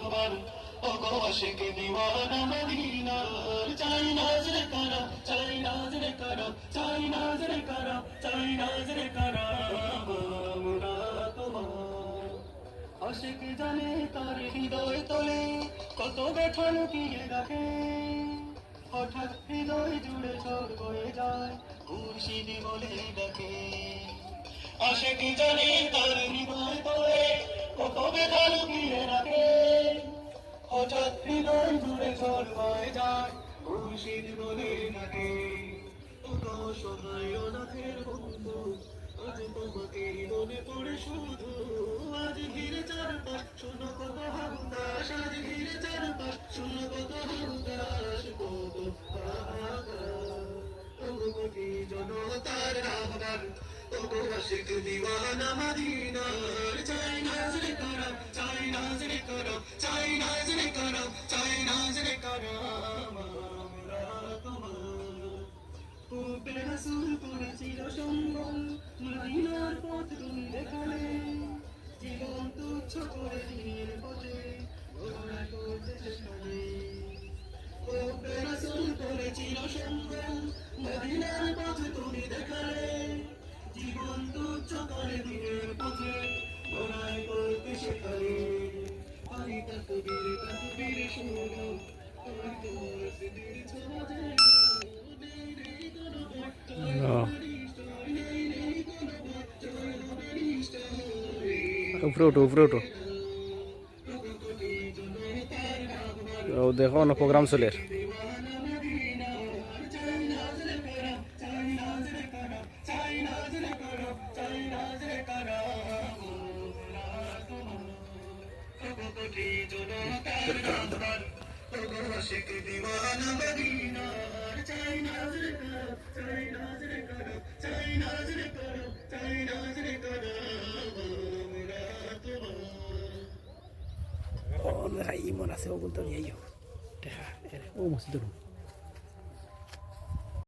রাহবার ও গো আশিক দিওয়ানা মদিনার চাই নাজ রে কারা চাই নাজ রে কারা চাই নাজ রে কারা চাই নাজ রে কারা আমরা তোমার আশিক জানে তার হৃদয় তলে কত ব্যথা লুকিয়ে রাখে হঠাৎ হৃদয় জুড়ে ঝড় বয়ে যায় খুরশিদি বলে ডাকে আশিক জানে তার হৃদয় তলে কত ব্যথা লুকিয়ে রাখে হঠাৎ হৃদয় জুড়ে ঝড় বয়ে যায় খুরশিদি বলে ডাকে ওগো সহায় অনাথের বন্ধু আজ তোমাকে মনে পড়ে শুধু আজ ঘিরে চারপাশ শোনো কত হাহুতাশ আজ ঘিরে চারপাশ শোনো কত হাহুতাশ কত হাহাকার ওগো কোটি জনতার রাহবার ওগো আশিক দিওয়ানা মদিনার চাই নাজ রে কারা চাই নাজ রে কারা চাই নাজ রে কারা চাই নাজ রে কারা আমরা তোমার পূর্বে রাসূল করেছিল সম্বল মদিনার পথ তুমি দেখালে জীবন তুচ্ছ করে দিনের পথে ঘোড়া করতে শেখালে পূর্বে রাসূল করেছিল সম্বল মদিনার পথ তুমি দেখালে জীবন তুচ্ছ করে দিনের পথে ঘোড়া করতে শেখালে আমি তাকবীর শুনো আমি তোমার স্মৃতির ছোঁয়া যেন উপরে উঠো দেখো অন্য প্রোগ্রাম চলে আশিক দিওয়ানা মদিনার চাই নাজ রে কারা চাই নাজ রে কারা চাই নাজ রে কারা চাই নাজ রে কারা আমরা তোমার ও মনে আছে ও বলতো ও মসজিদ